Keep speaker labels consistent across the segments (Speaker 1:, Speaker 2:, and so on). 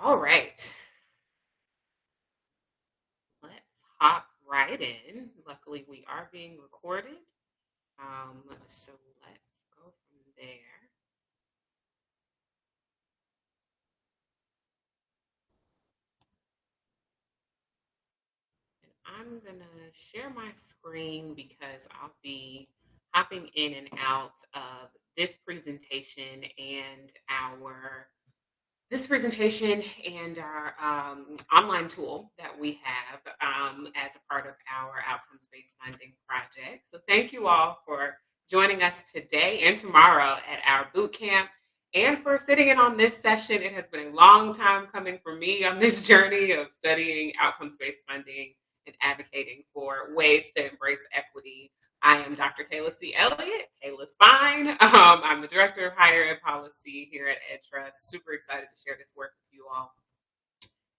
Speaker 1: All right, let's hop right in. Luckily, we are being recorded. So let's go from there. And I'm gonna share my screen because I'll be hopping in and out of this presentation and our this presentation and our online tool that we have as a part of our outcomes-based funding project. So thank you all for joining us today and tomorrow at our boot camp and for sitting in on this session. It has been a long time coming for me on this journey of studying outcomes-based funding and advocating for ways to embrace equity. I am Dr. Kayla C. Elliott. Kayla's fine. I'm the Director of Higher Ed Policy here at EdTrust. Super excited to share this work with you all.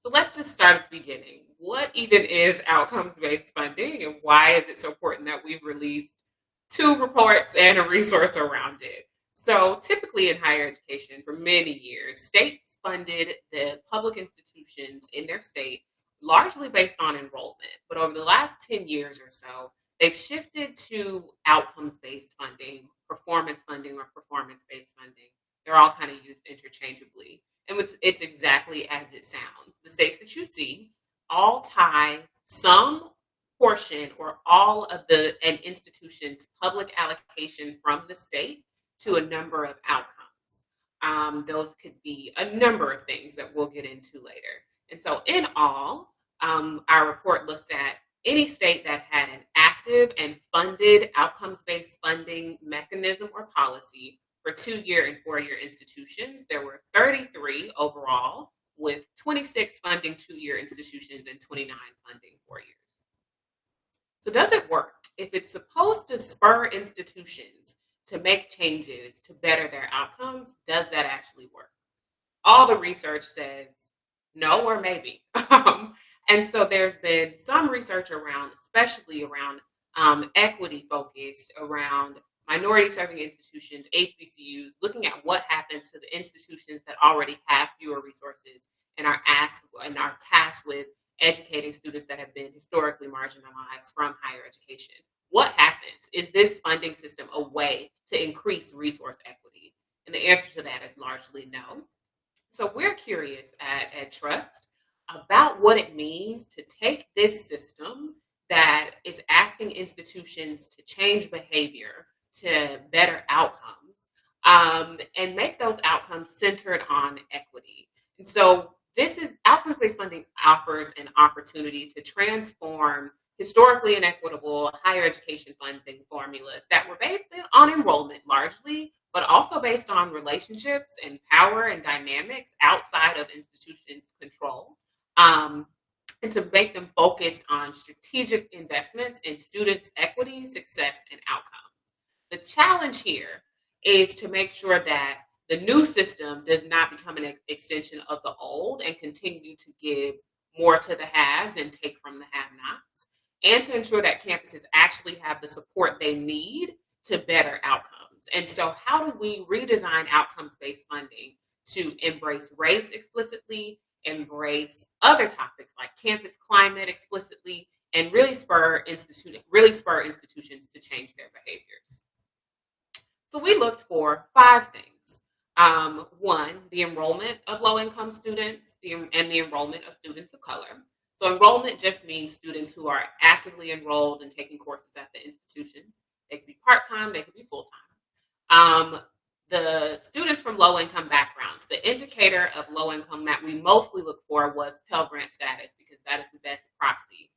Speaker 1: So let's just start at the beginning. What even is outcomes-based funding and why is it so important that we've released two reports and a resource around it? So typically in higher education for many years, states funded the public institutions in their state largely based on enrollment. But over the last 10 years or so, they've shifted to outcomes-based funding, performance funding, or performance-based funding. They're all kind of used interchangeably. And it's exactly as it sounds. The states that you see all tie some portion or all of an institution's public allocation from the state to a number of outcomes. Those could be a number of things that we'll get into later. And so in all, our report looked at any state that had an active and funded outcomes-based funding mechanism or policy for 2-year and 4-year institutions. There were 33 overall, with 26 funding 2-year institutions and 29 funding 4 years. So does it work? If it's supposed to spur institutions to make changes to better their outcomes, does that actually work? All the research says no or maybe. And so there's been some research around, especially around equity focused, around minority serving institutions, HBCUs, looking at what happens to the institutions that already have fewer resources and are tasked with educating students that have been historically marginalized from higher education. What happens? Is this funding system a way to increase resource equity? And the answer to that is largely no. So we're curious at Trust about what it means to take this system that is asking institutions to change behavior to better outcomes and make those outcomes centered on equity. And so this is outcomes-based funding offers an opportunity to transform historically inequitable higher education funding formulas that were based on enrollment largely, but also based on relationships and power and dynamics outside of institutions' control, and to make them focused on strategic investments in students' equity, success, and outcomes. The challenge here is to make sure that the new system does not become an extension of the old and continue to give more to the haves and take from the have-nots, and to ensure that campuses actually have the support they need to better outcomes. And so how do we redesign outcomes-based funding to embrace race explicitly, embrace other topics like campus climate explicitly, and really spur institutions to change their behaviors? So we looked for 5 things. One, the enrollment of low-income students and the enrollment of students of color. So enrollment just means students who are actively enrolled and taking courses at the institution. They could be part-time, they could be full-time. The students from low-income backgrounds, the indicator of low income that we mostly look for was Pell Grant status, because that is the best proxy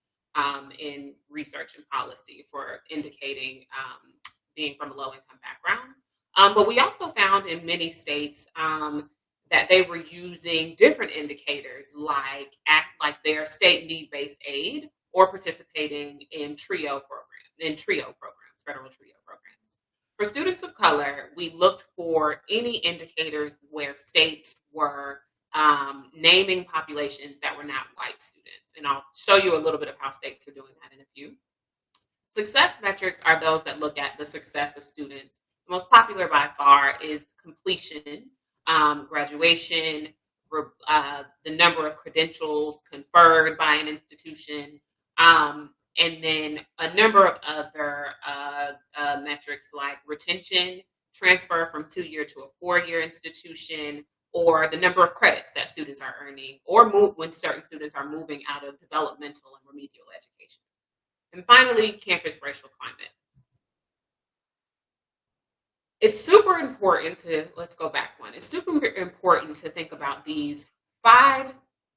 Speaker 1: in research and policy for indicating being from a low-income background. But we also found in many states that they were using different indicators like their state need-based aid or participating in federal TRIO programs. For students of color, we looked for any indicators where states were naming populations that were not white students. And I'll show you a little bit of how states are doing that in a few. Success metrics are those that look at the success of students. The most popular by far is completion, graduation, the number of credentials conferred by an institution, and then a number of other metrics like retention, transfer from 2-year to a 4-year institution, or the number of credits that students are earning, or move when certain students are moving out of developmental and remedial education. And finally, campus racial climate. It's super important to, let's go back one. It's super important to think about these 5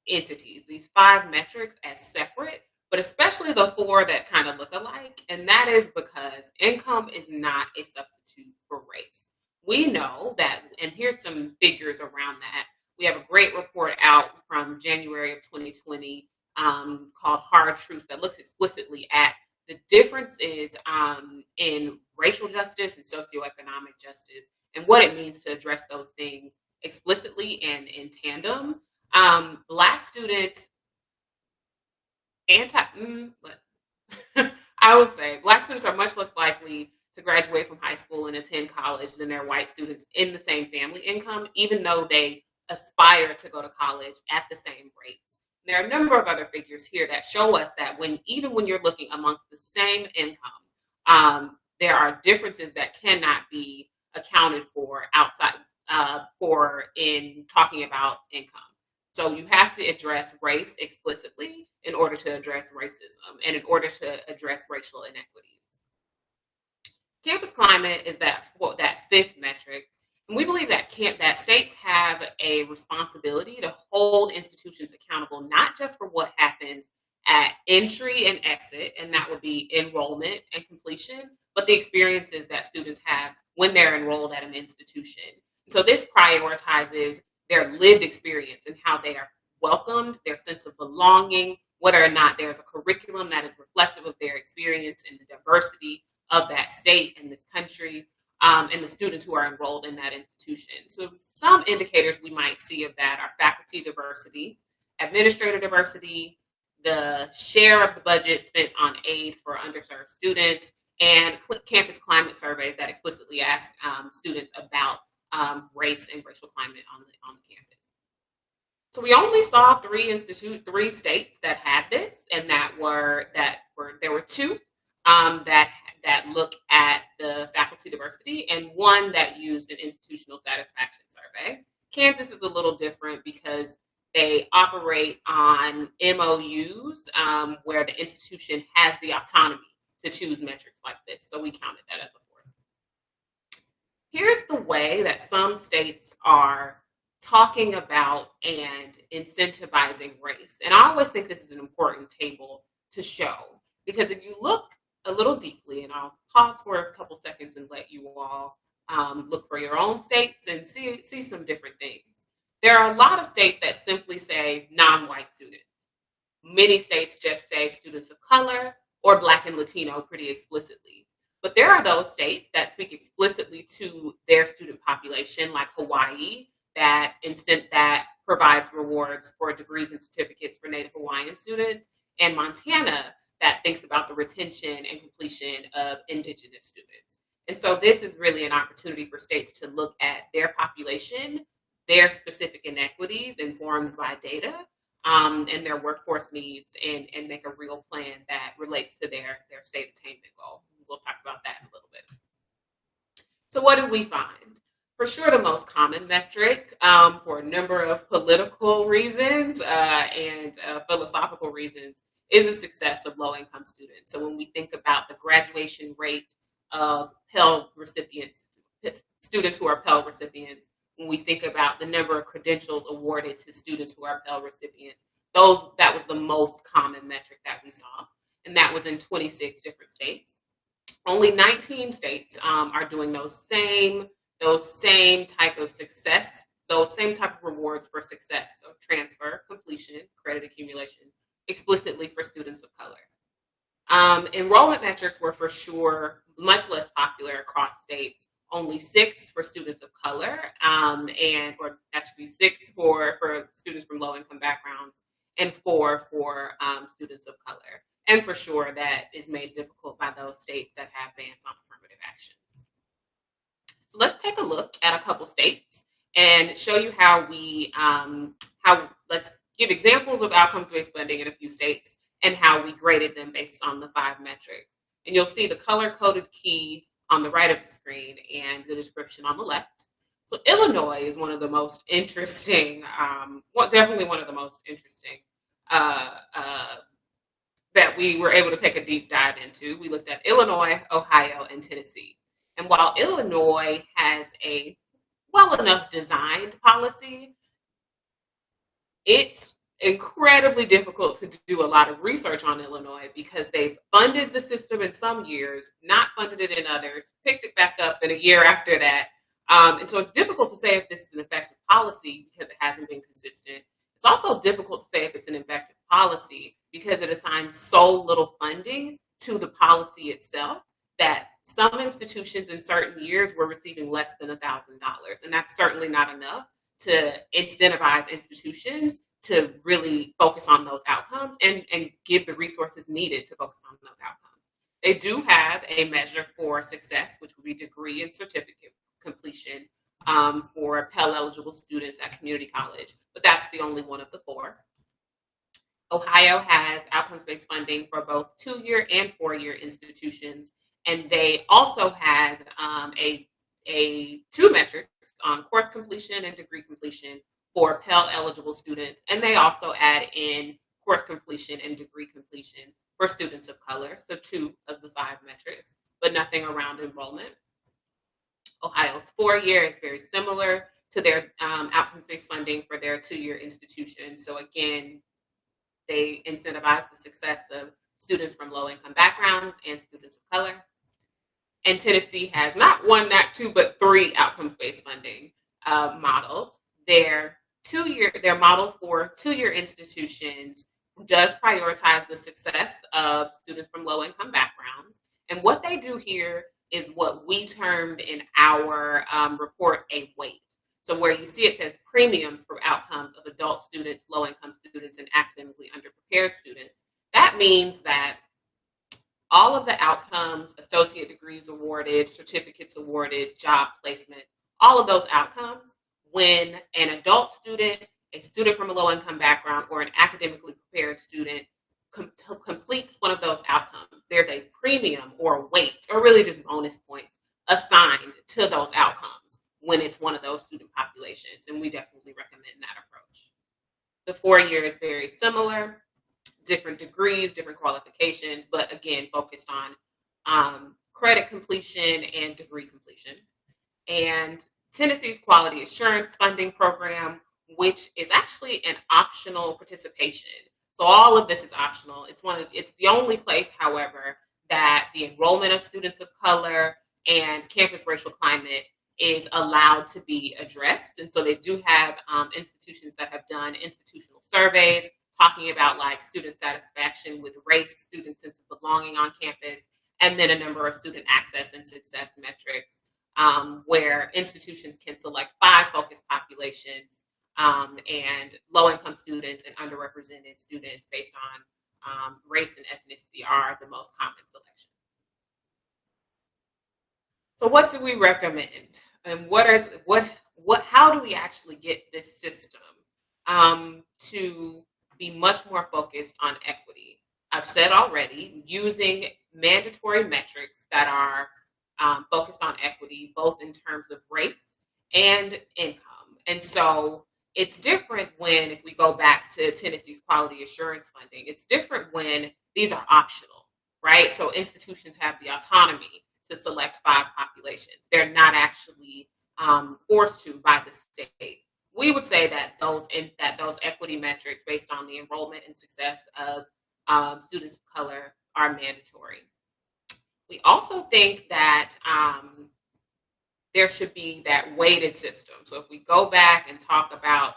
Speaker 1: entities, these 5 metrics as separate, but especially the 4 that kind of look alike. And that is because income is not a substitute for race. We know that, and here's some figures around that. We have a great report out from January of 2020 called Hard Truths that looks explicitly at the differences in racial justice and socioeconomic justice and what it means to address those things explicitly and in tandem. Black students, I would say Black students are much less likely to graduate from high school and attend college than their white students in the same family income, even though they aspire to go to college at the same rates. There are a number of other figures here that show us that even when you're looking amongst the same income, there are differences that cannot be accounted for outside in talking about income. So you have to address race explicitly in order to address racism and in order to address racial inequities. Campus climate is that 5th metric. And we believe that states have a responsibility to hold institutions accountable, not just for what happens at entry and exit, and that would be enrollment and completion, but the experiences that students have when they're enrolled at an institution. So this prioritizes their lived experience and how they are welcomed, their sense of belonging, whether or not there's a curriculum that is reflective of their experience and the diversity of that state and this country. And the students who are enrolled in that institution. So some indicators we might see of that are faculty diversity, administrator diversity, the share of the budget spent on aid for underserved students, and campus climate surveys that explicitly ask students about race and racial climate on the campus. So we only saw 3 states that had this, and there were 2 that look at the faculty diversity and 1 that used an institutional satisfaction survey. Kansas is a little different because they operate on MOUs where the institution has the autonomy to choose metrics like this. So we counted that as a 4th. Here's the way that some states are talking about and incentivizing race. And I always think this is an important table to show, because if you look a little deeply, and I'll pause for a couple seconds and let you all look for your own states and see some different things. There are a lot of states that simply say non-white students. Many states just say students of color or Black and Latino pretty explicitly. But there are those states that speak explicitly to their student population, like Hawaii, that provides rewards for degrees and certificates for Native Hawaiian students, and Montana, that thinks about the retention and completion of Indigenous students. And so this is really an opportunity for states to look at their population, their specific inequities informed by data, and their workforce needs, and make a real plan that relates to their state attainment goal. We'll talk about that in a little bit. So what did we find? For sure, the most common metric for a number of political reasons and philosophical reasons is the success of low-income students. So when we think about the graduation rate of Pell recipients, students who are Pell recipients, when we think about the number of credentials awarded to students who are Pell recipients, that was the most common metric that we saw, and that was in 26 different states. Only 19 states are doing those same type of success, those same type of rewards for success, so transfer, completion, credit accumulation, explicitly for students of color. Enrollment metrics were for sure much less popular across states. Only 6 for students of color, or actually 6 for students from low-income backgrounds, and 4 for students of color. And for sure, that is made difficult by those states that have bans on affirmative action. So let's take a look at a couple states and show you how let's give examples of outcomes-based funding in a few states and how we graded them based on the 5 metrics. And you'll see the color-coded key on the right of the screen and the description on the left. So Illinois is one of the most interesting, definitely one of the most interesting uh, uh, that we were able to take a deep dive into. We looked at Illinois, Ohio, and Tennessee. And while Illinois has a well enough designed policy, it's incredibly difficult to do a lot of research on Illinois because they've funded the system in some years, not funded it in others, picked it back up in a year after that. And so it's difficult to say if this is an effective policy because it hasn't been consistent. It's also difficult to say if it's an effective policy because it assigns so little funding to the policy itself that some institutions in certain years were receiving less than $1,000. And that's certainly not enough to incentivize institutions to really focus on those outcomes and give the resources needed to focus on those outcomes. They do have a measure for success, which would be degree and certificate completion for Pell eligible students at community college, but that's the only one of the 4. Ohio has outcomes-based funding for both 2-year and 4-year institutions, and they also had a 2 metrics on course completion and degree completion for Pell eligible students, and they also add in course completion and degree completion for students of color, so 2 of the 5 metrics, but nothing around enrollment. Ohio's 4-year is very similar to their outcomes-based funding for their 2-year institutions. So again, they incentivize the success of students from low-income backgrounds and students of color. And Tennessee has not 1, not 2, but 3 outcomes-based funding models. Their model for 2-year institutions does prioritize the success of students from low-income backgrounds. And what they do here is what we termed in our report a weight. So where you see it says premiums for outcomes of adult students, low-income students, and academically underprepared students, that means that all of the outcomes, associate degrees awarded, certificates awarded, job placement, all of those outcomes, when an adult student, a student from a low-income background, or an academically prepared student completes one of those outcomes, there's a premium or weight, or really just bonus points assigned to those outcomes when it's one of those student populations, and we definitely recommend that approach. The 4-year is very similar, different degrees, different qualifications, but again, focused on credit completion and degree completion. And Tennessee's Quality Assurance Funding Program, which is actually an optional participation. So all of this is optional. It's the only place, however, that the enrollment of students of color and campus racial climate is allowed to be addressed. And so they do have institutions that have done institutional surveys talking about like student satisfaction with race, student sense of belonging on campus, and then a number of student access and success metrics where institutions can select 5 focus populations and low-income students and underrepresented students based on race and ethnicity are the most common selections. So what do we recommend? And how do we actually get this system to be much more focused on equity? I've said already, using mandatory metrics that are focused on equity, both in terms of race and income. And so it's different when, if we go back to Tennessee's quality assurance funding, it's different when these are optional, right? So institutions have the autonomy to select 5 populations. They're not actually forced to by the state. We would say that those equity metrics based on the enrollment and success of students of color are mandatory. We also think that there should be that weighted system. So if we go back and talk about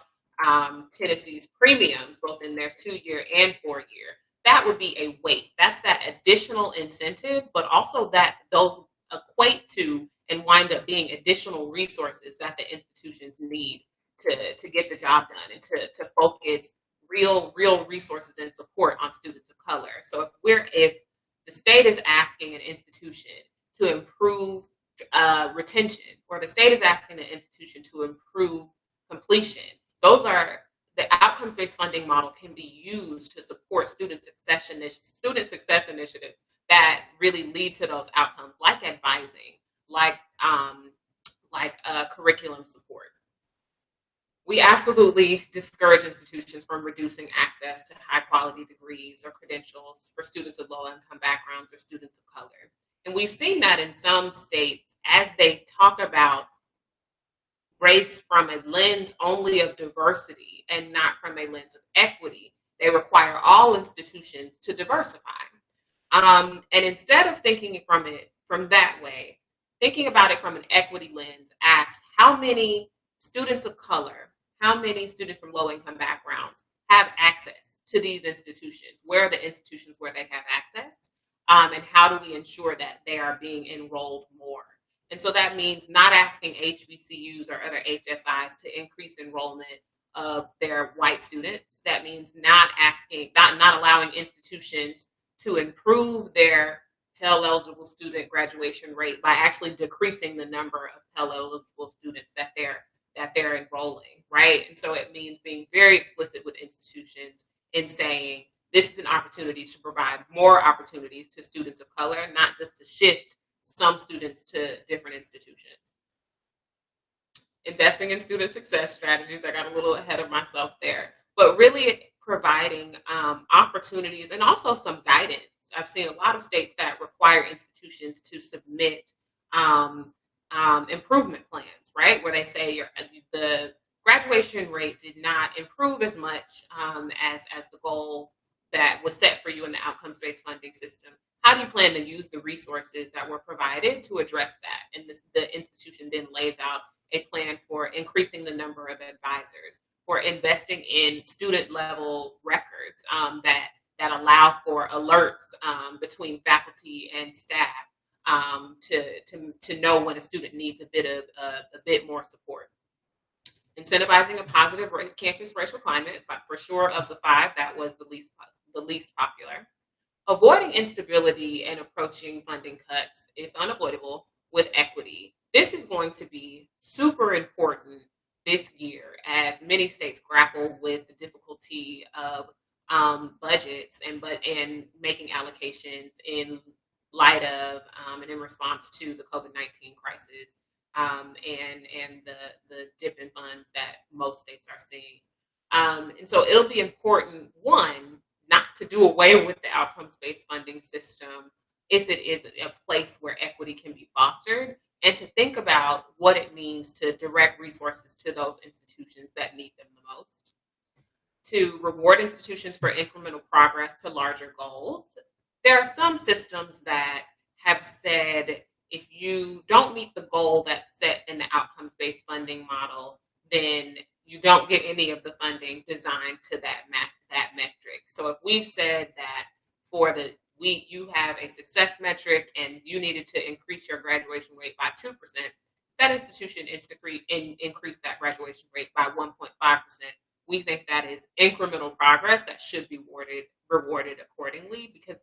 Speaker 1: Tennessee's premiums, both in their 2-year and 4-year, that would be a weight. That's that additional incentive, but also that those equate to and wind up being additional resources that the institutions need to get the job done and to focus real resources and support on students of color. So if the state is asking an institution to improve retention, or the state is asking the institution to improve completion. Those are the outcomes-based funding model can be used to support student success initiatives that really lead to those outcomes, like advising, like um, curriculum support. We absolutely discourage institutions from reducing access to high quality degrees or credentials for students with low income backgrounds or students of color. And we've seen that in some states as they talk about race from a lens only of diversity and not from a lens of equity. They require all institutions to diversify. And instead of thinking from it from that way, thinking about it from an equity lens, ask how many students of color, how many students from low income backgrounds have access to these institutions? Where are the institutions where they have access? And how do we ensure that they are being enrolled more? And so that means not asking HBCUs or other HSIs to increase enrollment of their white students. That means not allowing institutions to improve their Pell eligible student graduation rate by actually decreasing the number of Pell eligible students that they're enrolling, right? And so it means being very explicit with institutions in saying this is an opportunity to provide more opportunities to students of color, not just to shift some students to different institutions. Investing in student success strategies, I got a little ahead of myself there, but really providing opportunities and also some guidance. I've seen a lot of states that require institutions to submit improvement plans, right? Where they say the graduation rate did not improve as much as the goal that was set for you in the outcomes-based funding system. How do you plan to use the resources that were provided to address that? And the institution then lays out a plan for increasing the number of advisors, for investing in student-level records that allow for alerts between faculty and staff to know when a student needs a bit more support. Incentivizing a positive campus racial climate, but for sure of the five, that was the least popular. Avoiding instability and approaching funding cuts, if unavoidable, with equity. This is going to be super important this year as many states grapple with the difficulty of budgets and making allocations in light of and in response to the COVID-19 crisis and the dip in funds that most states are seeing. And so it'll be important, one, not to do away with the outcomes-based funding system if it is a place where equity can be fostered, and to think about what it means to direct resources to those institutions that need them the most. To reward institutions for incremental progress to larger goals. There are some systems that have said if you don't meet the goal that's set in the outcomes-based funding model, then you don't get any of the funding designed to that metric. So if we've said that you have a success metric and you needed to increase your graduation rate by 2%, that institution increased that graduation rate by 1.5%. We think that is incremental progress that should be rewarded accordingly, because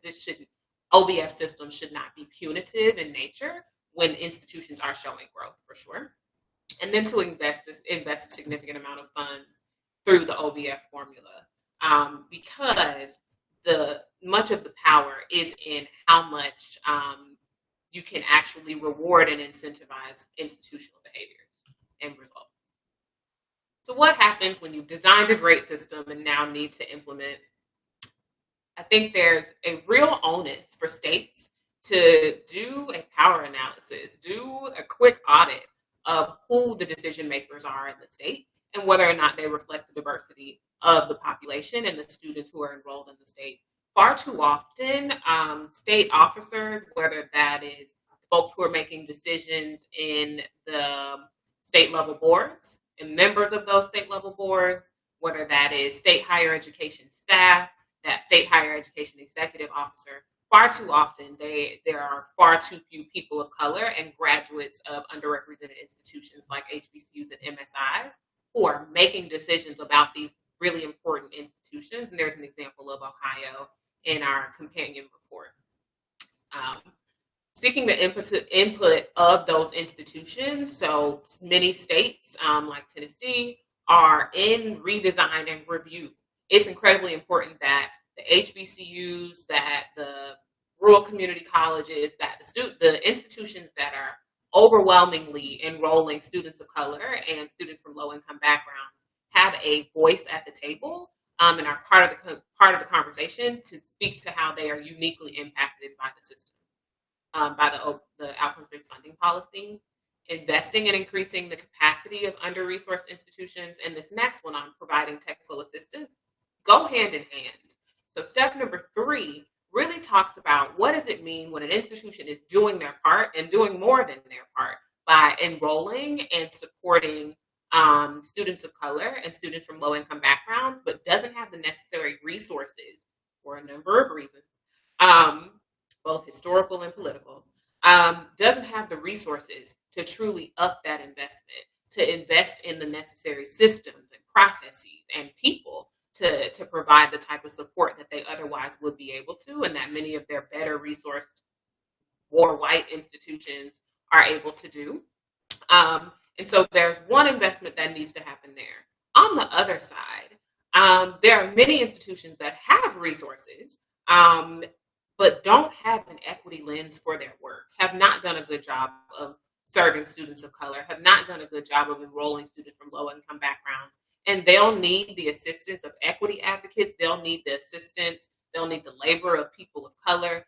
Speaker 1: OBF systems should not be punitive in nature when institutions are showing growth, for sure. And then to invest a significant amount of funds through the OBF formula, because much of the power is in how much you can actually reward and incentivize institutional behaviors and results. So what happens when you've designed a great system and now need to implement? I think there's a real onus for states to do a power analysis, do a quick audit of who the decision makers are in the state and whether or not they reflect the diversity of the population and the students who are enrolled in the state. Far too often, state officers, whether that is folks who are making decisions in the state level boards and members of those state level boards, whether that is state higher education staff, that state higher education executive officer, far too often there are far too few people of color and graduates of underrepresented institutions like HBCUs and MSIs who are making decisions about these really important institutions. And there's an example of Ohio in our companion report. seeking the input of those institutions. So many states, like Tennessee, are in redesign and review. It's incredibly important that the HBCUs, that the rural community colleges, that the institutions that are overwhelmingly enrolling students of color and students from low income backgrounds have a voice at the table, and are part of the conversation to speak to how they are uniquely impacted by the system, by the outcomes-based funding policy, investing and increasing the capacity of under-resourced institutions, and this next one on providing technical assistance go hand in hand. So step number 3 really talks about what does it mean when an institution is doing their part and doing more than their part by enrolling and supporting students of color and students from low-income backgrounds, but doesn't have the necessary resources for a number of reasons. Um, Both historical and political, doesn't have the resources to truly up that investment, to invest in the necessary systems and processes and people to provide the type of support that they otherwise would be able to, and that many of their better resourced, more white institutions are able to do. And so there's one investment that needs to happen there. On the other side, there are many institutions that have resources, but don't have an equity lens for their work, have not done a good job of serving students of color, have not done a good job of enrolling students from low income backgrounds. And they'll need the assistance of equity advocates. They'll need the assistance. They'll need the labor of people of color.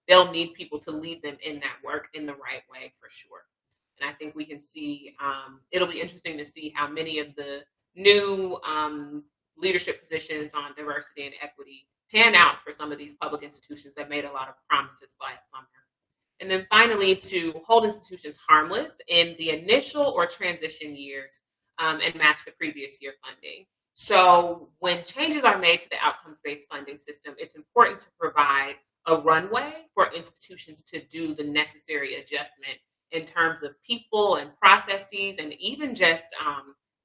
Speaker 1: They'll need people to lead them in that work in the right way, for sure. And I think we can see, it'll be interesting to see how many of the new leadership positions on diversity and equity pan out for some of these public institutions that made a lot of promises last summer. And then finally, to hold institutions harmless in the initial or transition years, and match the previous year funding. So when changes are made to the outcomes-based funding system, it's important to provide a runway for institutions to do the necessary adjustment in terms of people and processes, and even just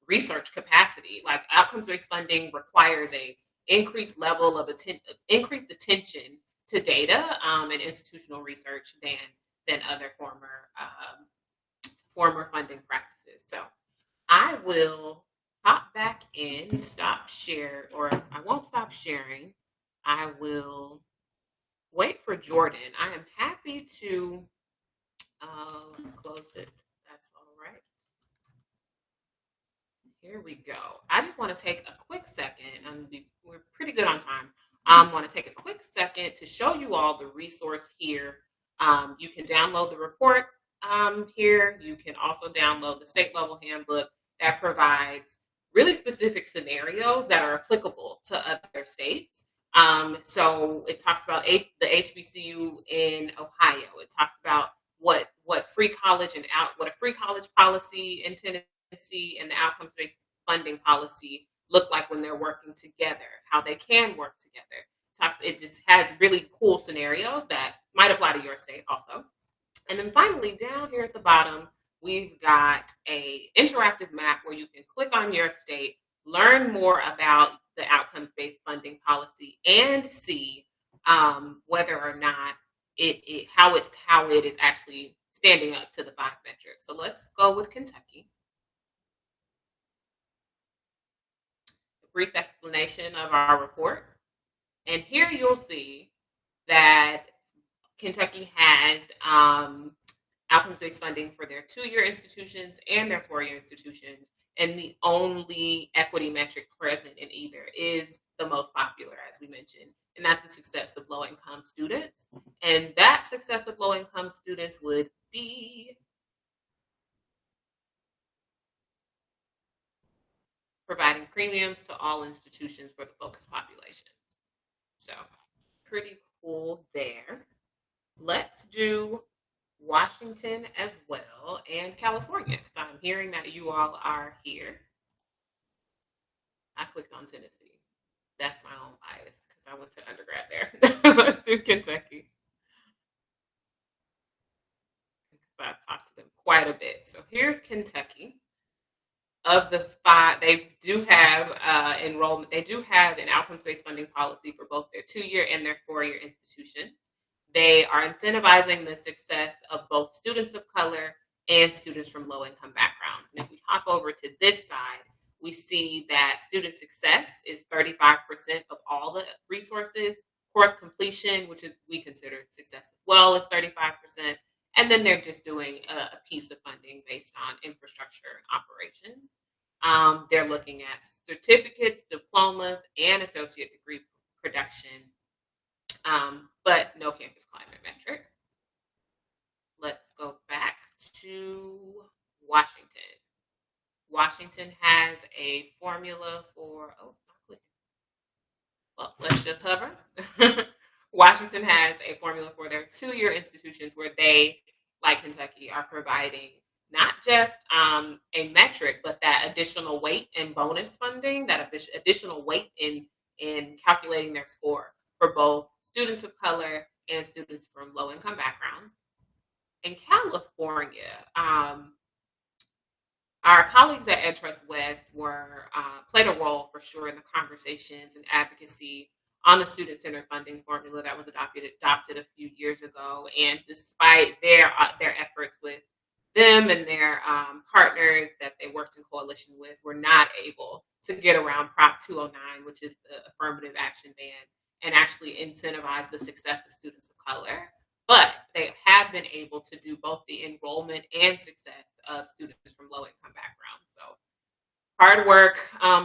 Speaker 1: research capacity. Like, outcomes-based funding requires a increased level of increased attention to data and institutional research than other former funding practices. So I will pop back in, stop share, or I won't stop sharing. I will wait for Jordan. I am happy to close it. That's all right. Here we go. I just want to take a quick second, and we're pretty good on time. I want to take a quick second to show you all the resource here. You can download the report here. You can also download the state level handbook that provides really specific scenarios that are applicable to other states. So it talks about the HBCU in Ohio. It talks about what free college what a free college policy in Tennessee and the outcomes-based funding policy look like when they're working together, how they can work together. It just has really cool scenarios that might apply to your state also. And then finally, down here at the bottom, we've got a interactive map where you can click on your state, learn more about the outcomes-based funding policy, and see whether or not how it is actually standing up to the 5 metrics. So let's go with Kentucky. A brief explanation of our report. And here you'll see that Kentucky has outcomes-based funding for their 2-year institutions and their 4-year institutions. And the only equity metric present in either is the most popular, as we mentioned, and that's the success of low-income students. And that success of low-income students would be providing premiums to all institutions for the focus populations. So pretty cool there. Let's do Washington as well, and California, because I'm hearing that you all are here. I clicked on Tennessee. That's my own bias because I went to undergrad there. Let's do Kentucky. Because I've talked to them quite a bit. So here's Kentucky. Of the 5, they do have enrollment. They do have an outcomes-based funding policy for both their 2-year and their 4-year institution. They are incentivizing the success of both students of color and students from low income backgrounds. And if we hop over to this side, we see that student success is 35% of all the resources. Course completion, which is we consider success as well, is 35%. And then they're just doing a piece of funding based on infrastructure and operations. They're looking at certificates, diplomas, and associate degree production, but no campus climate metric. Let's go back to Washington. Washington has a formula for, oh, it's not clicking. Well, let's just hover. Washington has a formula for their 2-year institutions where they, like Kentucky, are providing not just a metric, but that additional weight and bonus funding, that additional weight in calculating their score for both students of color and students from low income backgrounds. In California, our colleagues at EdTrust West played a role for sure in the conversations and advocacy on the student-centered funding formula that was adopted a few years ago. And despite their efforts with them and their partners that they worked in coalition with, were not able to get around Prop 209, which is the affirmative action ban, and actually incentivize the success of students of color. But they have been able to do both the enrollment and success of students from low-income backgrounds. So hard work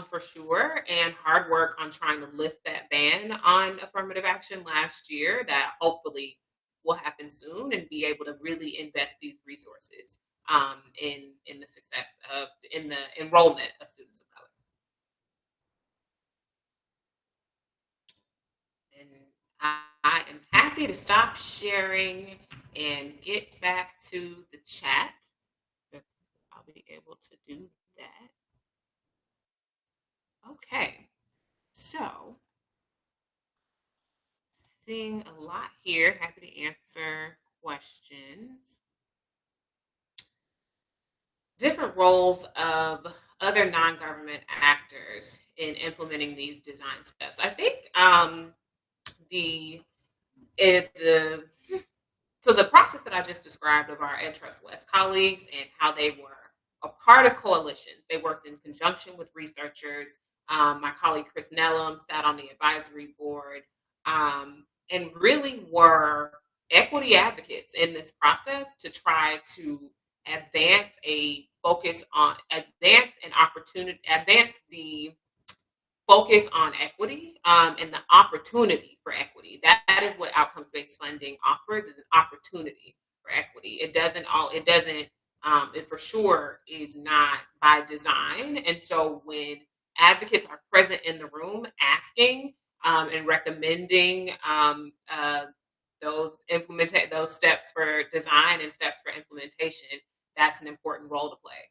Speaker 1: for sure, and hard work on trying to lift that ban on affirmative action last year that hopefully will happen soon and be able to really invest these resources in the success of in the enrollment of students of color. And I am happy to stop sharing and get back to the chat. I'll be able to do that. Okay, so seeing a lot here. Happy to answer questions. Different roles of other non-government actors in implementing these design steps. I think so the process that I just described of our EdTrust West colleagues and how they were a part of coalitions. They worked in conjunction with researchers. My colleague Chris Nellum sat on the advisory board and really were equity advocates in this process to try to advance the focus on equity and the opportunity for equity. That is what outcomes-based funding offers, is an opportunity for equity. It for sure is not by design. And so when advocates are present in the room asking and recommending those steps for design and steps for implementation, that's an important role to play.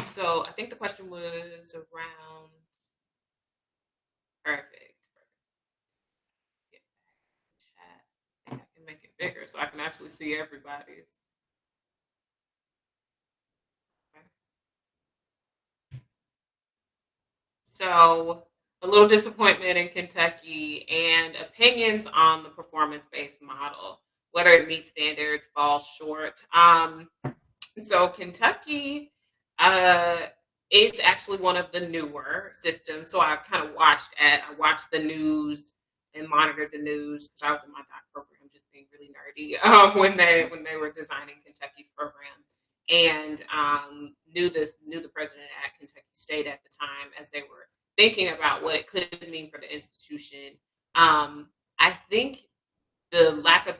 Speaker 1: So I think the question was around, perfect. I think I can make it bigger so I can actually see everybody's. Okay. So a little disappointment in Kentucky and opinions on the performance-based model, whether it meets standards, falls short. So Kentucky is actually one of the newer systems. So I kind of watched the news and monitored the news. So I was in my doc program, just being really nerdy when they were designing Kentucky's program, and knew the president at Kentucky State at the time as they were thinking about what it could mean for the institution. I think the lack of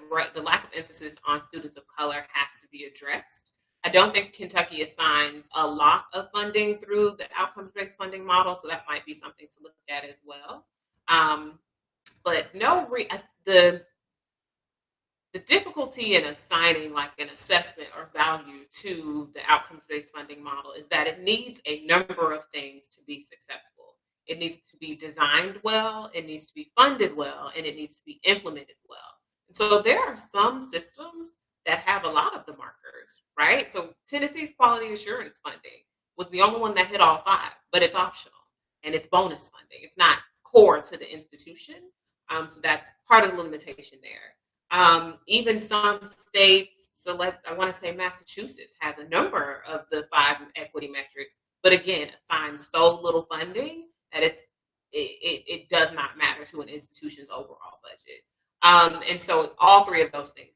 Speaker 1: emphasis on students of color has to be addressed. I don't think Kentucky assigns a lot of funding through the outcomes-based funding model, so that might be something to look at as well. But the difficulty in assigning like an assessment or value to the outcomes-based funding model is that it needs a number of things to be successful. It needs to be designed well, it needs to be funded well, and it needs to be implemented well. And so there are some systems that have a lot of the markers, right? So Tennessee's quality assurance funding was the only one that hit all 5, but it's optional and it's bonus funding. It's not core to the institution. So that's part of the limitation there. Even some states, I want to say Massachusetts has a number of the five equity metrics, but again, assigns so little funding that it does not matter to an institution's overall budget. And so all three of those things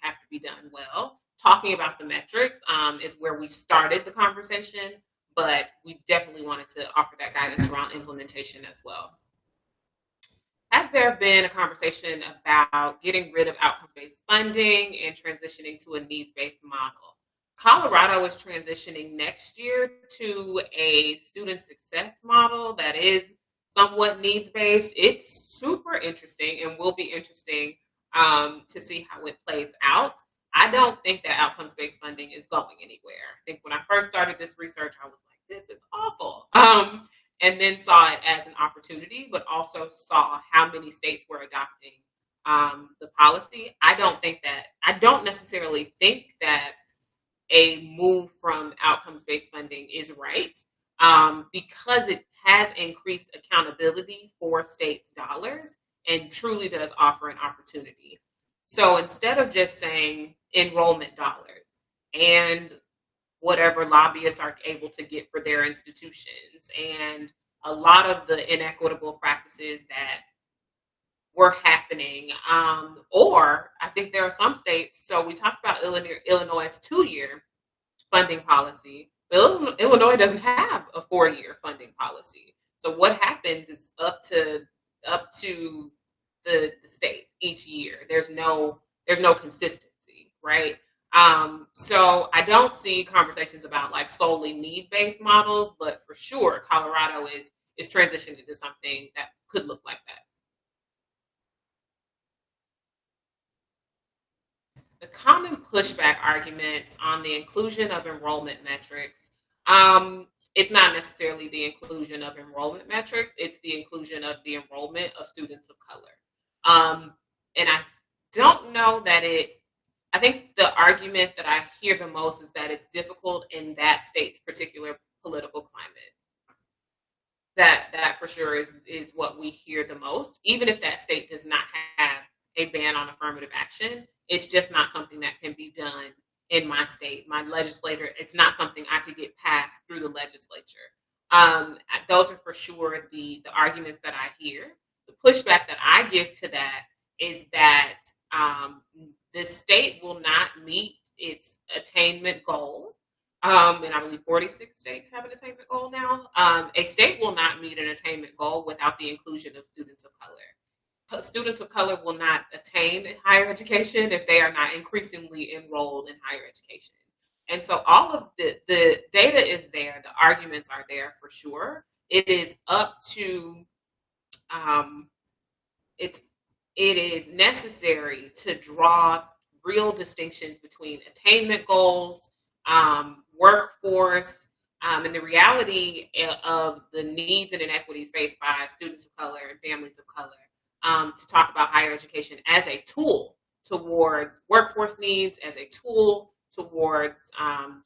Speaker 1: have to be done well. Talking about the metrics is where we started the conversation, but we definitely wanted to offer that guidance around implementation as well. Has there been a conversation about getting rid of outcomes-based funding and transitioning to a needs-based model? Colorado is transitioning next year to a student success model that is somewhat needs-based. It's super interesting and will be interesting to see how it plays out. I don't think that outcomes-based funding is going anywhere. I think when I first started this research, I was like, this is awful. And then saw it as an opportunity, but also saw how many states were adopting the policy. I don't necessarily think that a move from outcomes-based funding is right because it has increased accountability for states' dollars and truly does offer an opportunity. So instead of just saying enrollment dollars and whatever lobbyists are able to get for their institutions and a lot of the inequitable practices that were happening. Or I think there are some states, so we talked about Illinois' 2-year funding policy, but Illinois doesn't have a 4-year funding policy. So what happens is up to the state each year. There's no consistency, right? So I don't see conversations about like solely need-based models, but for sure, Colorado is transitioning into something that could look like that. The common pushback arguments on the inclusion of enrollment metrics. It's not necessarily the inclusion of enrollment metrics, it's the inclusion of the enrollment of students of color. And I don't know that I think the argument that I hear the most is that it's difficult in that state's particular political climate. That for sure is what we hear the most. Even if that state does not have a ban on affirmative action, it's just not something that can be done in my state. My legislator, it's not something I could get passed through the legislature. Those are for sure the arguments that I hear. The pushback that I give to that is that the state will not meet its attainment goal. And I believe 46 states have an attainment goal now. A state will not meet an attainment goal without the inclusion of students of color. Students of color will not attain higher education if they are not increasingly enrolled in higher education. And so all of the data is there, the arguments are there for sure. It is up to it is necessary to draw real distinctions between attainment goals, workforce, and the reality of the needs and inequities faced by students of color and families of color, to talk about higher education as a tool towards workforce needs, as a tool towards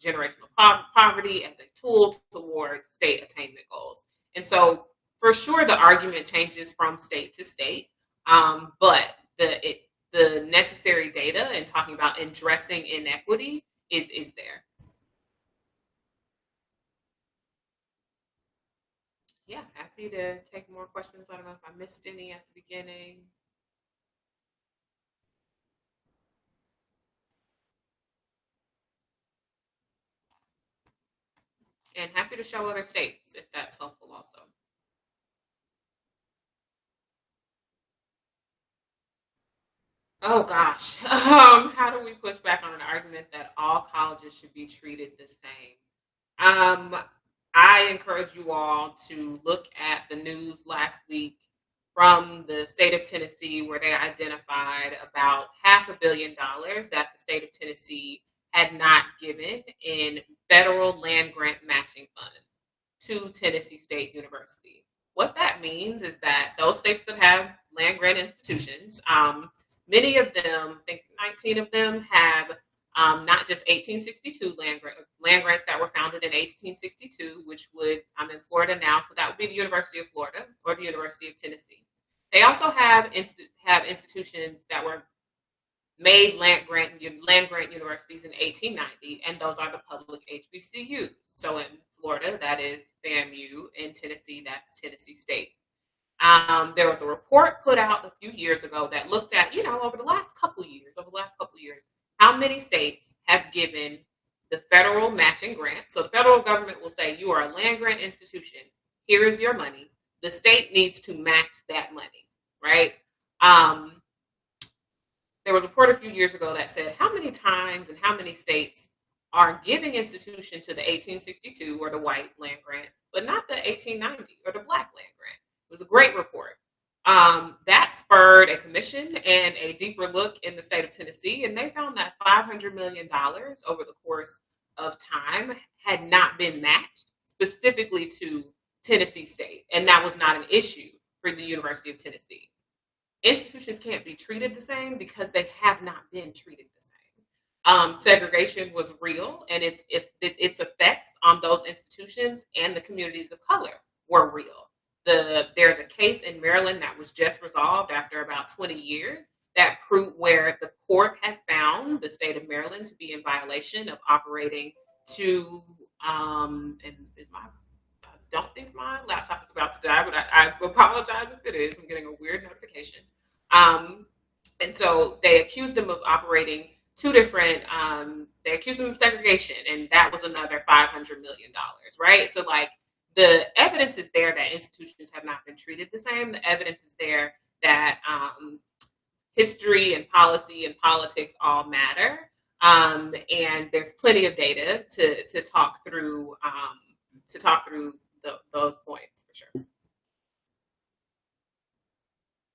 Speaker 1: generational poverty, as a tool towards state attainment goals. And so for sure the argument changes from state to state, but the necessary data and talking about addressing inequity is there. Yeah, happy to take more questions. I don't know if I missed any at the beginning. And happy to show other states if that's helpful also. Oh gosh. How do we push back on an argument that all colleges should be treated the same? Um, I encourage you all to look at the news last week from the state of Tennessee, where they identified about $500 million that the state of Tennessee had not given in federal land grant matching funds to Tennessee State University. What that means is that those states that have land grant institutions, many of them, I think 19 of them, have not just 1862 land grants that were founded in 1862, which would, I'm in Florida now, so that would be the University of Florida or the University of Tennessee. They also have institutions that were made land grant universities in 1890, and those are the public HBCUs. So in Florida, that is FAMU. In Tennessee, that's Tennessee State. There was a report put out a few years ago that looked at, over the last couple of years, how many states have given the federal matching grant. So the federal government will say, you are a land grant institution. Here is your money. The state needs to match that money, right? Um, there was a report a few years ago that said how many times and how many states are giving institution to the 1862 or the white land grant, but not the 1890 or the black land grant. It was a great report. That spurred a commission and a deeper look in the state of Tennessee, and they found that $500 million over the course of time had not been matched specifically to Tennessee State, and that was not an issue for the University of Tennessee. Institutions can't be treated the same because they have not been treated the same. Segregation was real, and its effects on those institutions and the communities of color were real. There's a case in Maryland that was just resolved after about 20 years that proved where the court had found the state of Maryland to be in violation of operating to and is my I don't think my laptop is about to die, but I apologize if it is. I'm getting a weird notification. Um, and so they accused them of operating two different, they accused them of segregation, and that was another $500 million, right? So, like, the evidence is there that institutions have not been treated the same. The evidence is there that history and policy and politics all matter. And there's plenty of data to talk through those points for sure.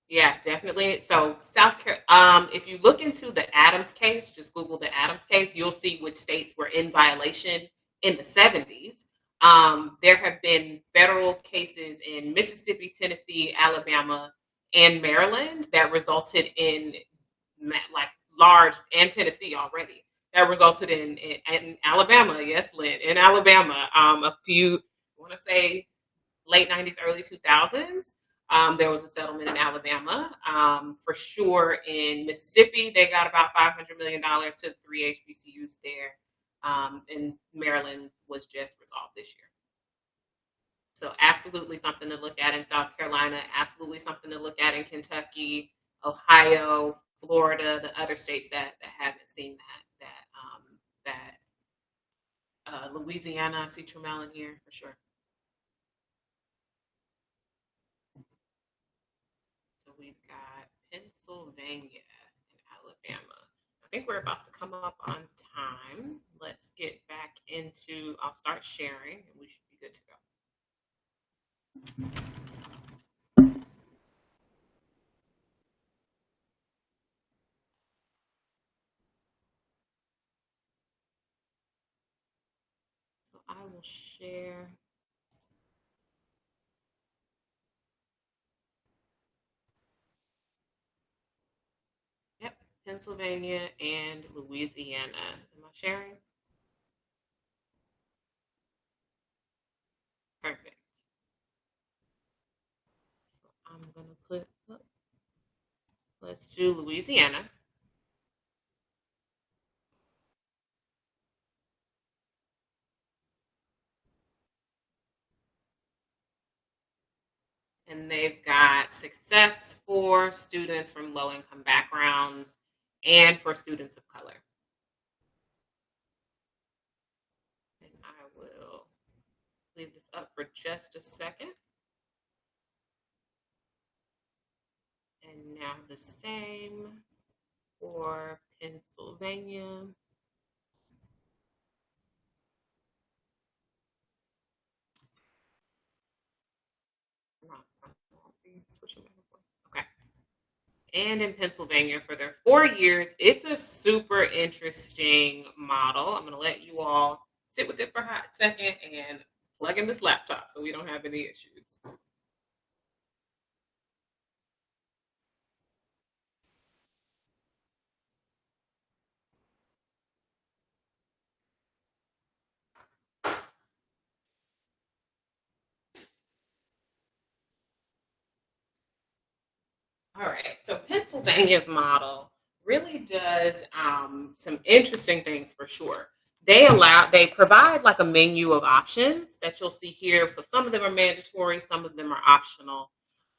Speaker 1: Yeah, definitely. So South Carolina, if you look into the Adams case, just Google the Adams case, you'll see which states were in violation in the 70s. There have been federal cases in Mississippi, Tennessee, Alabama, and Maryland that resulted in like large, and Tennessee already, that resulted in Alabama. Yes, Lynn, in Alabama, a few, I want to say late 90s, early 2000s. There was a settlement in Alabama. For sure in Mississippi, they got about $500 million to the three HBCUs there. And Maryland was just resolved this year. So absolutely something to look at in South Carolina, absolutely something to look at in Kentucky, Ohio, Florida, the other states that haven't seen that Louisiana. I see Tremel in here for sure. So we've got Pennsylvania and Alabama. I think we're about to come up on time. Let's get back into, I'll start sharing and we should be good to go. So I will share. Yep, Pennsylvania and Louisiana. Am I sharing? Perfect. So I'm going to put, let's do Louisiana. And they've got success for students from low income backgrounds and for students of color. And I will leave this up for just a second. And now the same for Pennsylvania. Okay. And in Pennsylvania for their 4 years, it's a super interesting model. I'm going to let you all sit with it for a hot second and plug in this laptop so we don't have any issues. All right. So Pennsylvania's model really does some interesting things for sure. They provide like a menu of options that you'll see here. So some of them are mandatory, some of them are optional,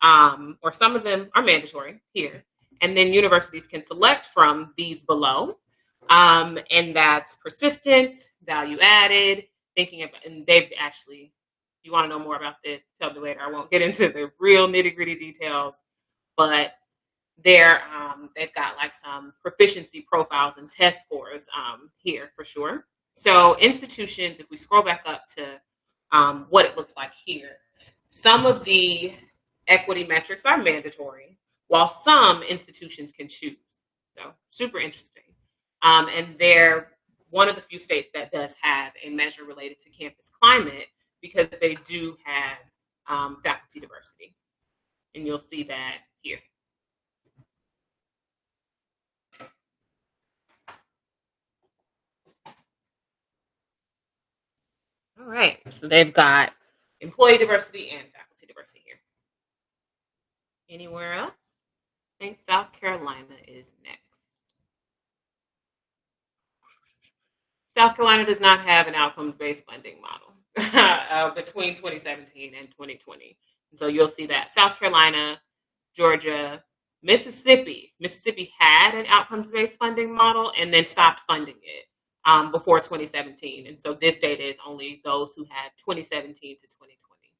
Speaker 1: or some of them are mandatory here. And then universities can select from these below. And that's persistence, value added, thinking about, and they've actually, if you want to know more about this, tell me later. I won't get into the real nitty gritty details, but they've got like some proficiency profiles and test scores here for sure. So institutions, if we scroll back up to what it looks like here, some of the equity metrics are mandatory, while some institutions can choose. So super interesting. And they're one of the few states that does have a measure related to campus climate because they do have faculty diversity, and you'll see that here. All right. So they've got employee diversity and faculty diversity here. Anywhere else? I think South Carolina is next. South Carolina does not have an outcomes based funding model between 2017 and 2020. And so you'll see that South Carolina, Georgia, Mississippi. Mississippi had an outcomes based funding model and then stopped funding it before 2017. And so this data is only those who had 2017 to 2020.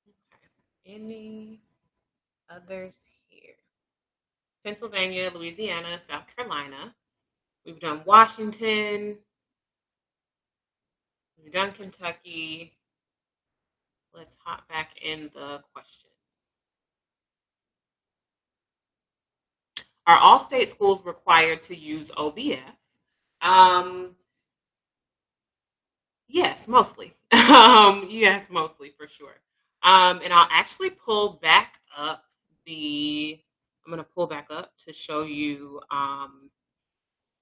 Speaker 1: Okay. Any others here? Pennsylvania, Louisiana, South Carolina. We've done Washington. We've done Kentucky. Let's hop back in the question. Are all state schools required to use OBF? Um, yes, mostly. Yes, mostly for sure. And I'll actually pull back up the. I'm going to pull back up to show you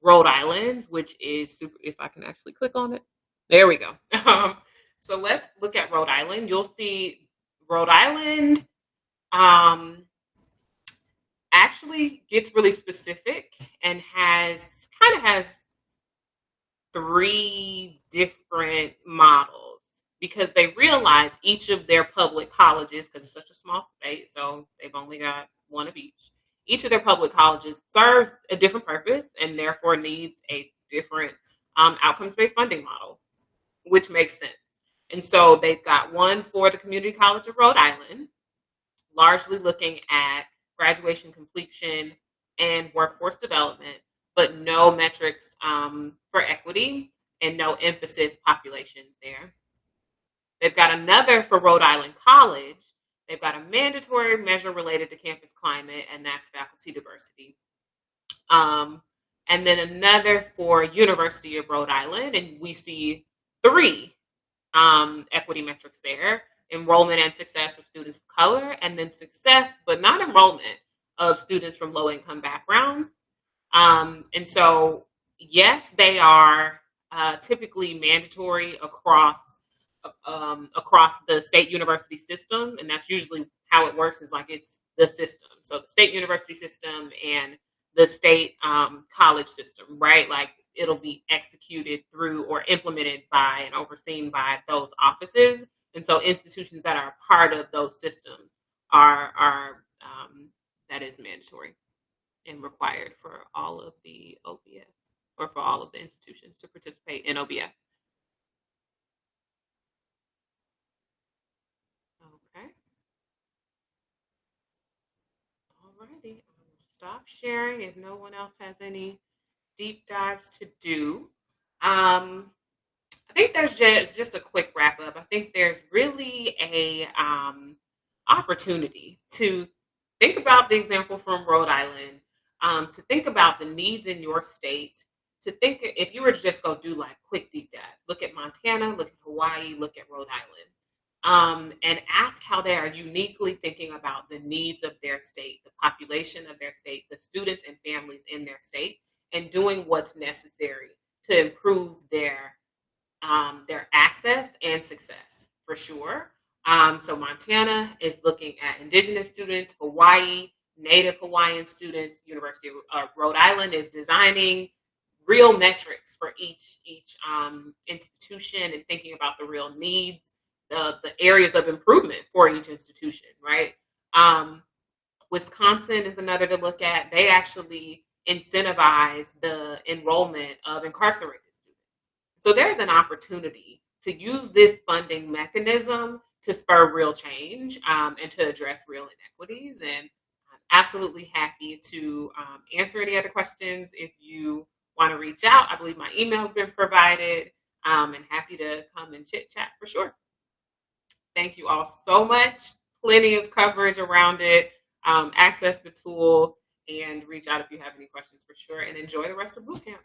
Speaker 1: Rhode Island, which is super. If I can actually click on it, there we go. So let's look at Rhode Island. You'll see Rhode Island actually gets really specific and has three different models because they realize each of their public colleges, because it's such a small state, so they've only got one of each. Each of their public colleges serves a different purpose and therefore needs a different outcomes based funding model, which makes sense. And so they've got one for the Community College of Rhode Island, largely looking at graduation completion and workforce development, but no metrics for equity and no emphasis populations there. They've got another for Rhode Island College. They've got a mandatory measure related to campus climate, and that's faculty diversity. And then another for University of Rhode Island, and we see three equity metrics there: enrollment and success of students of color, and then success, but not enrollment, of students from low-income backgrounds. And so, yes, they are typically mandatory across the state university system, and that's usually how it works. Is like it's the system, so the state university system and the state college system, right? Like it'll be executed through or implemented by and overseen by those offices, and so institutions that are part of those systems are that is mandatory and required for all of the OBF or for all of the institutions to participate in OBF. Okay. Alrighty. I will stop sharing if no one else has any deep dives to do. I think there's just a quick wrap up. I think there's really a opportunity to think about the example from Rhode Island, to think about the needs in your state, to think if you were to just go do like quick deep dive, look at Montana, look at Hawaii, look at Rhode Island, and ask how they are uniquely thinking about the needs of their state, the population of their state, the students and families in their state, and doing what's necessary to improve their access and success for sure. So Montana is looking at Indigenous students, Hawaii, Native Hawaiian students. University of Rhode Island is designing real metrics for each institution and thinking about the real needs, the areas of improvement for each institution, right? Um, Wisconsin is another to look at. They actually incentivize the enrollment of incarcerated students. So there's an opportunity to use this funding mechanism to spur real change and to address real inequities. And I'm absolutely happy to answer any other questions if you want to reach out. I believe my email's been provided, and happy to come and chit chat for sure. Thank you all so much. Plenty of coverage around it. Access the tool and reach out if you have any questions for sure. And enjoy the rest of boot camp.